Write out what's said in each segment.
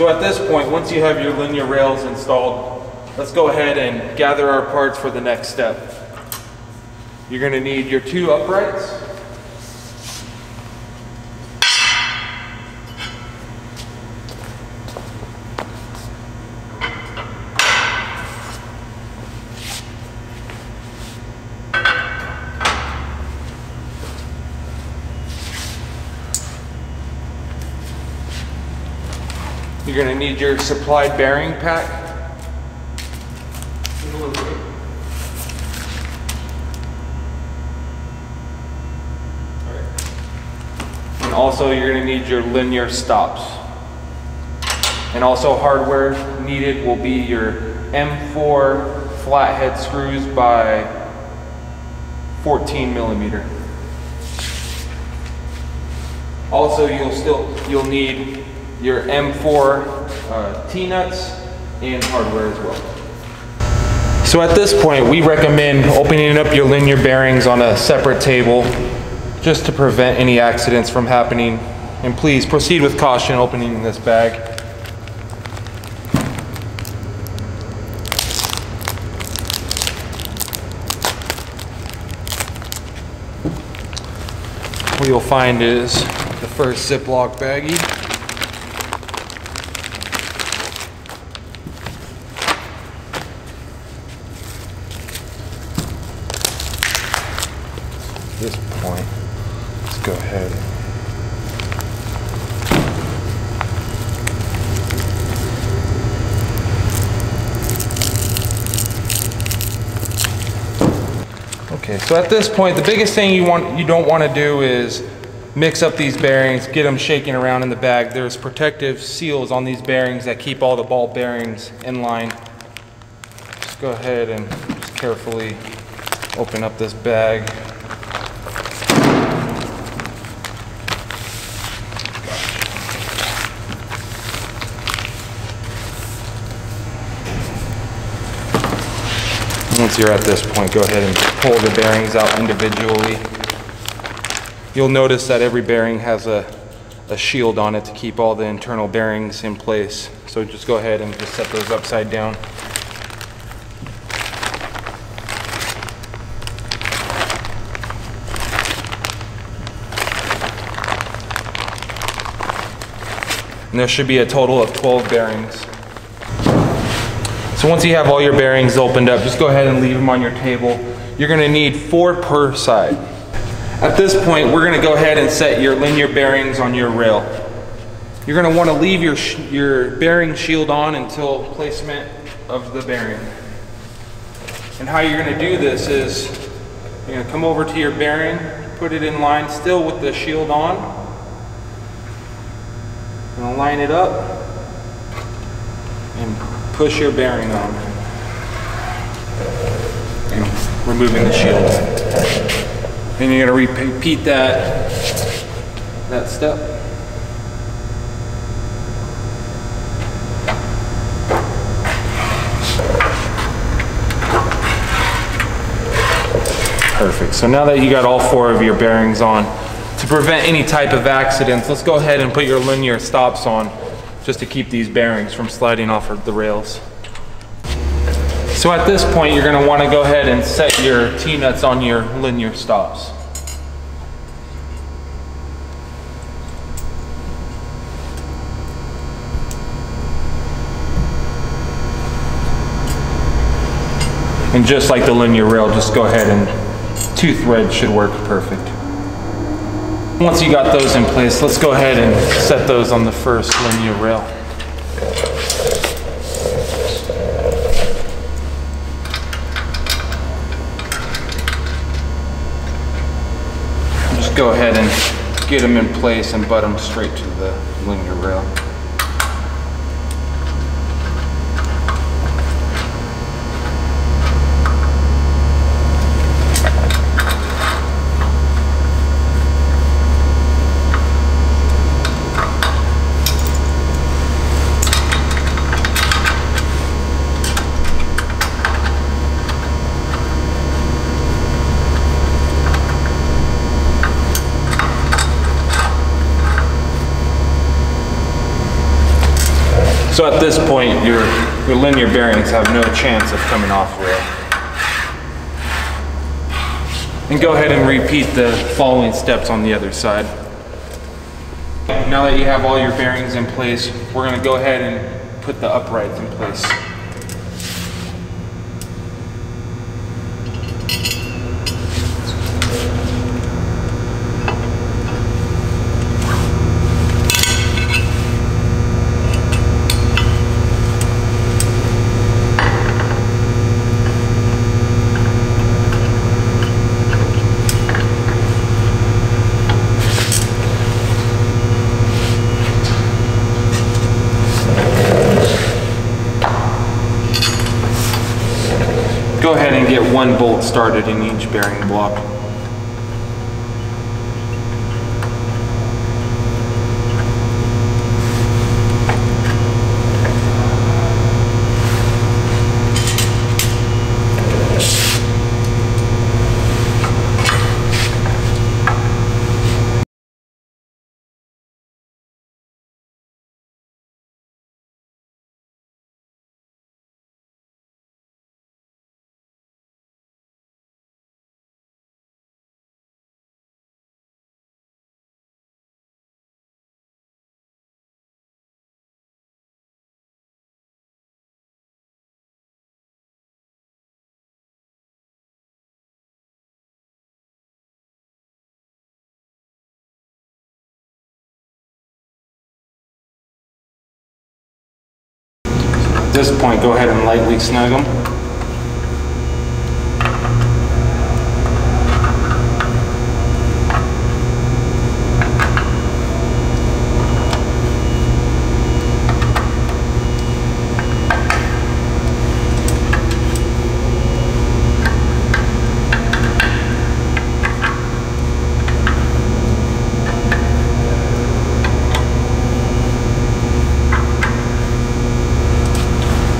So at this point, once you have your linear rails installed, let's go ahead and gather our parts for the next step. You're going to need your 2 uprights. You're going to need your supplied bearing pack. And also you're going to need your linear stops. And also hardware needed will be your M4 flathead screws by 14 millimeter. Also you'll need your M4 T-nuts and hardware as well. So at this point, we recommend opening up your linear bearings on a separate table just to prevent any accidents from happening. And please proceed with caution opening this bag. What you'll find is the first Ziploc baggie. At this point, let's go ahead. Okay, so at this point, the biggest thing you don't want to do is mix up these bearings, get them shaking around in the bag. There's protective seals on these bearings that keep all the ball bearings in line. Just go ahead and just carefully open up this bag. Once you're at this point, go ahead and pull the bearings out individually. You'll notice that every bearing has a shield on it to keep all the internal bearings in place. So just go ahead and just set those upside down. And there should be a total of 12 bearings. So once you have all your bearings opened up, just go ahead and leave them on your table. You're going to need 4 per side. At this point, we're going to go ahead and set your linear bearings on your rail. You're going to want to leave your bearing shield on until placement of the bearing. And how you're going to do this is you're going to come over to your bearing, put it in line still with the shield on. You're going to line it up and push your bearing on and removing the shield. And you're going to repeat that step. Perfect. So now that you got all 4 of your bearings on, to prevent any type of accidents, let's go ahead and put your linear stops on, just to keep these bearings from sliding off of the rails. So at this point, you're going to want to go ahead and set your T-nuts on your linear stops. And just like the linear rail, just go ahead and 2 threads should work perfect. Once you got those in place, let's go ahead and set those on the first linear rail. Just go ahead and get them in place and butt them straight to the linear rail. So at this point, your linear bearings have no chance of coming off rail. And go ahead and repeat the following steps on the other side. Now that you have all your bearings in place, we're going to go ahead and put the uprights in place. Go ahead and get one bolt started in each bearing block. At this point, go ahead and lightly snug them.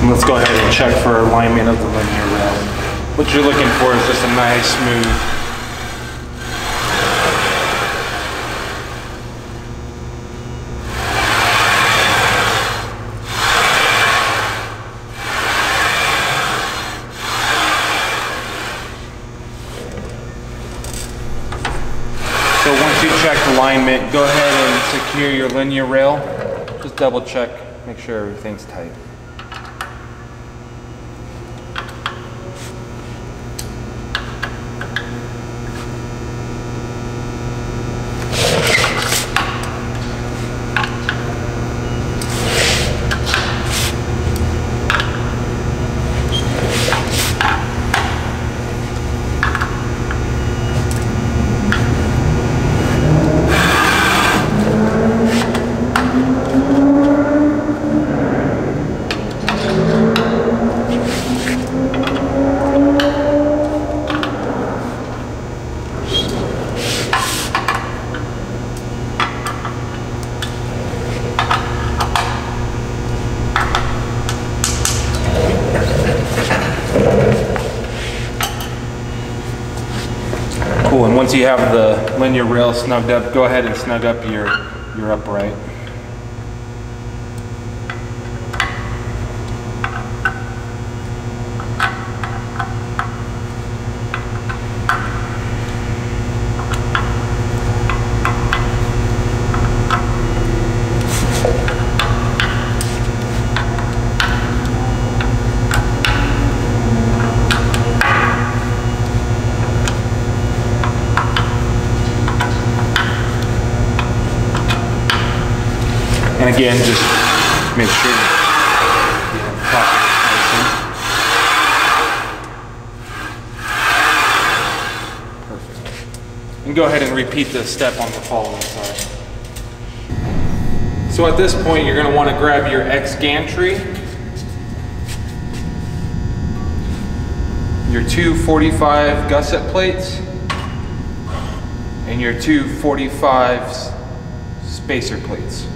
Let's go ahead and check for alignment of the linear rail. What you're looking for is just a nice smooth. So once you check alignment, go ahead and secure your linear rail. Just double check, make sure everything's tight. Cool, and once you have the linear rail snugged up, go ahead and snug up your upright. And again, just make sure you have proper spacing. Perfect. And go ahead and repeat this step on the following side. So at this point, you're going to want to grab your X gantry, your two 45 gusset plates, and your two 45 spacer plates.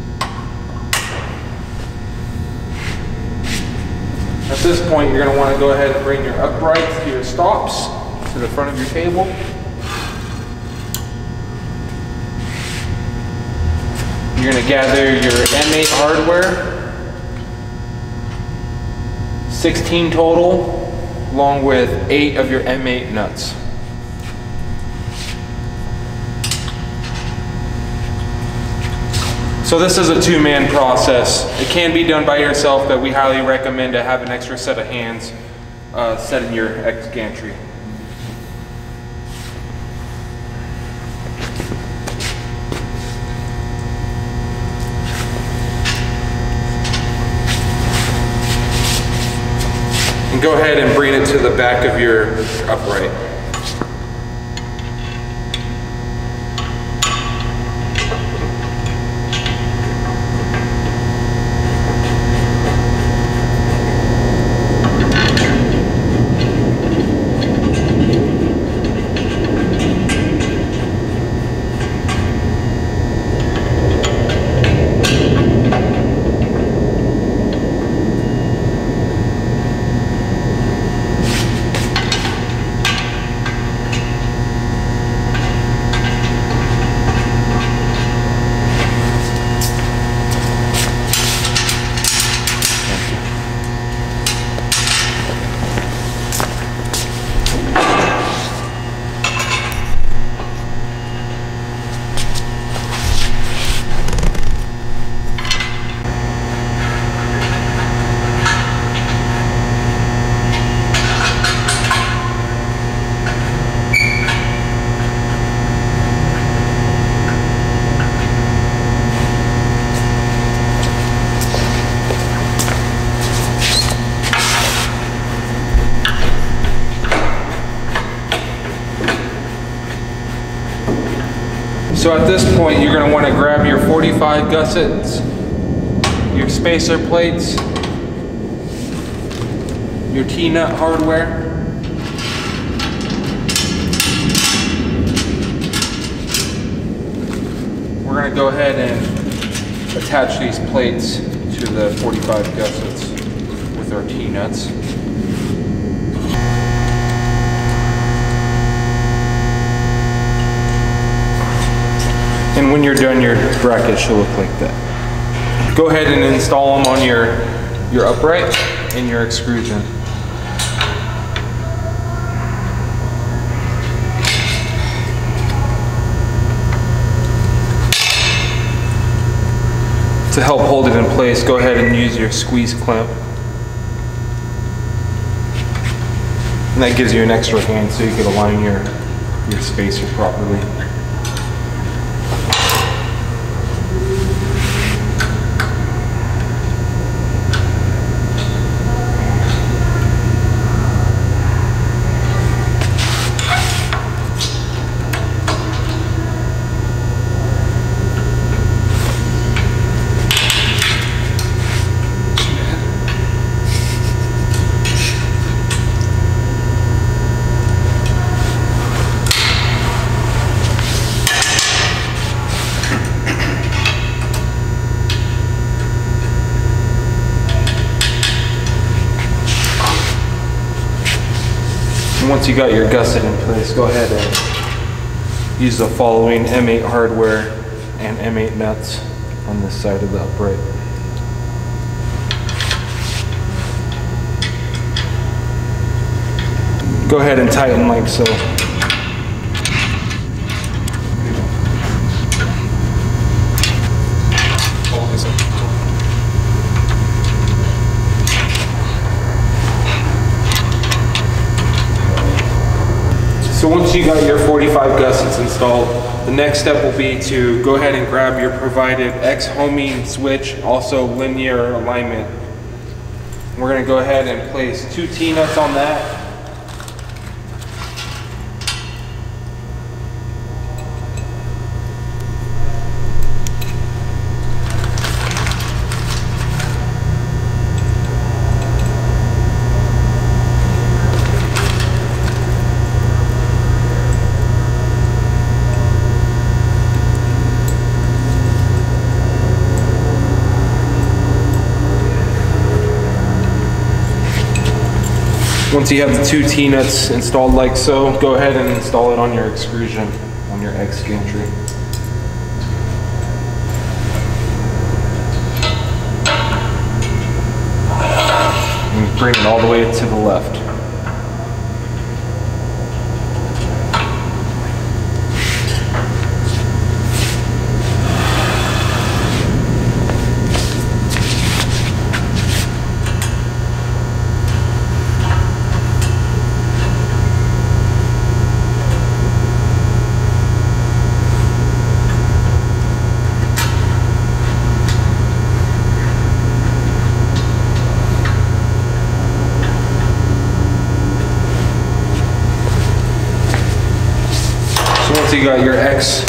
At this point, you're going to want to go ahead and bring your uprights to your stops to the front of your table. You're going to gather your M8 hardware 16 total, along with 8 of your M8 nuts. So this is a two-man process. It can be done by yourself, but we highly recommend to have an extra set of hands set in your X gantry. And go ahead and bring it to the back of your upright. So at this point, you're going to want to grab your 45 gussets, your spacer plates, your T-nut hardware, we're going to go ahead and attach these plates to the 45 gussets with our T-nuts. And when you're done, your bracket should look like that. Go ahead and install them on your upright and your extrusion. To help hold it in place, go ahead and use your squeeze clamp. And that gives you an extra hand so you can align your spacer properly. Once you got your gusset in place, go ahead and use the following M8 hardware and M8 nuts on this side of the upright. Go ahead and tighten like so. So once you got your 45 gussets installed, the next step will be to go ahead and grab your provided X homing switch, also linear alignment. We're going to go ahead and place 2 T-nuts on that. Once you have the 2 T-nuts installed like so, go ahead and install it on your extrusion, on your X gantry. Bring it all the way to the left. Once you got your X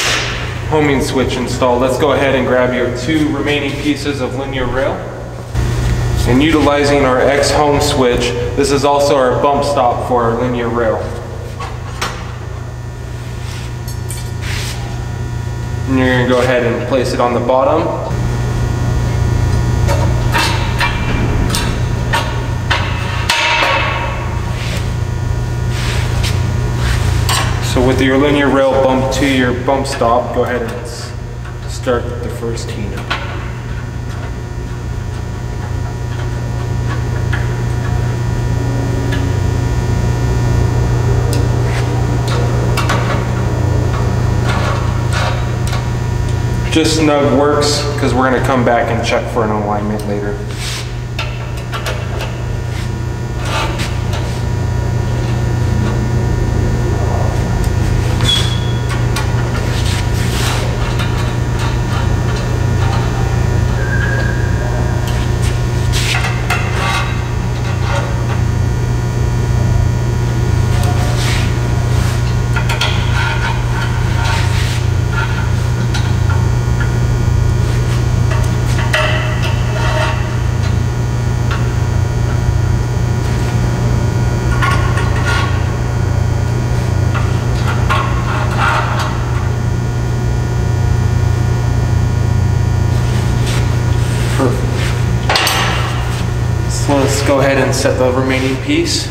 homing switch installed, let's go ahead and grab your 2 remaining pieces of linear rail. And utilizing our X home switch, this is also our bump stop for our linear rail. And you're going to go ahead and place it on the bottom. So with your linear rail bumped to your bump stop, go ahead and start the first tee-up. Just snug works because we're going to come back and check for an alignment later. So let's go ahead and set the remaining piece.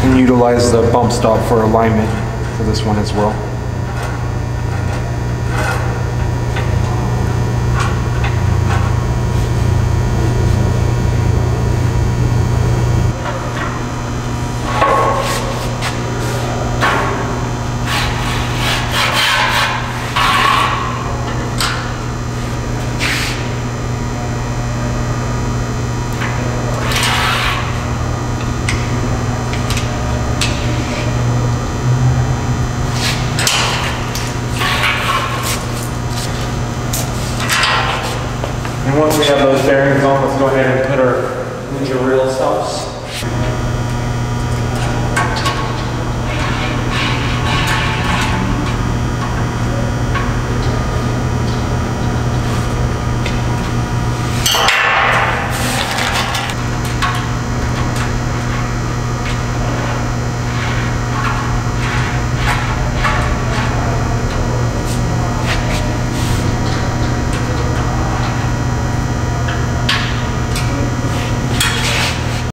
And utilize the bump stop for alignment for this one as well. And once we have those bearings on, let's go ahead and put our linear rail stops.